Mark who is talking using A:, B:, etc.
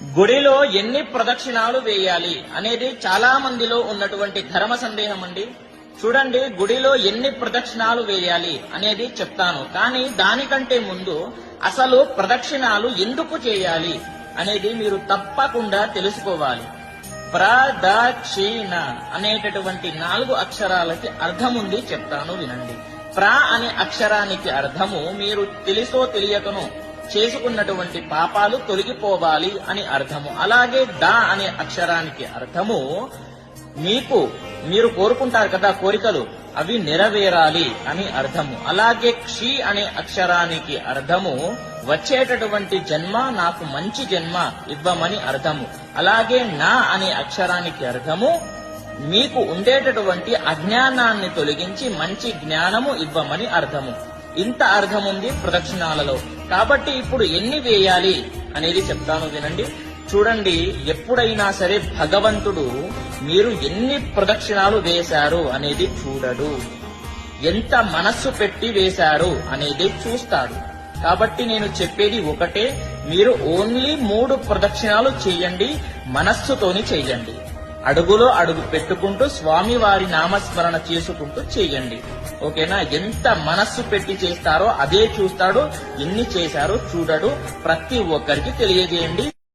A: గుడిలో ఎన్ని ప్రదక్షిణాలు వేయాలి అనేది చాలా మందిలో ఉన్నటువంటి ధర్మ సందేహం అండి. చూడండి, గుడిలో ఎన్ని ప్రదక్షిణాలు వేయాలి అనేది చెప్తాను, కానీ దానికంటే ముందు అసలు ప్రదక్షిణాలు ఎందుకు చేయాలి అనేది మీరు తప్పకుండా తెలుసుకోవాలి. ప్రదక్షిణ అనేటటువంటి 4 అక్షరాలకి అర్థం ఉంది, చెప్తాను వినండి. ప్ర అనే అక్షరానికి అర్థము మీరు తెలుసో తెలియకనో చేసుకున్నటువంటి పాపాలు తొలగిపోవాలి అని అర్థము. అలాగే ద అనే అక్షరానికి అర్థము మీరు కోరుకుంటారు కదా కోరికలు, అవి నెరవేరాలి అని అర్థము. అలాగే క్షి అనే అక్షరానికి అర్థము వచ్చేటటువంటి జన్మ నాకు మంచి జన్మ ఇవ్వమని అర్థము. అలాగే నా అనే అక్షరానికి అర్థము మీకు ఉండేటటువంటి అజ్ఞానాన్ని తొలగించి మంచి జ్ఞానము ఇవ్వమని అర్థము. ఇంత అర్థం ఉంది ప్రదక్షిణాలలో. కాబట్టి ఇప్పుడు ఎన్ని వేయాలి అనేది చెప్తాను వినండి. చూడండి, ఎప్పుడైనా సరే భగవంతుడు మీరు ఎన్ని ప్రదక్షిణాలు వేశారు అనేది చూడడు, ఎంత మనస్సు పెట్టి వేశారు అనేది చూస్తాడు. కాబట్టి నేను చెప్పేది ఒకటే, మీరు ఓన్లీ 3 ప్రదక్షిణాలు చేయండి, మనస్సుతోని చేయండి. అడుగులో అడుగు పెట్టుకుంటూ స్వామి వారి నామస్మరణ చేసుకుంటూ చేయండి. ఓకేనా? ఎంత మనస్సు పెట్టి చేస్తారో అదే చూస్తాడు, ఎన్ని చేశారో చూడడు. ప్రతి ఒక్కరికి తెలియజేయండి.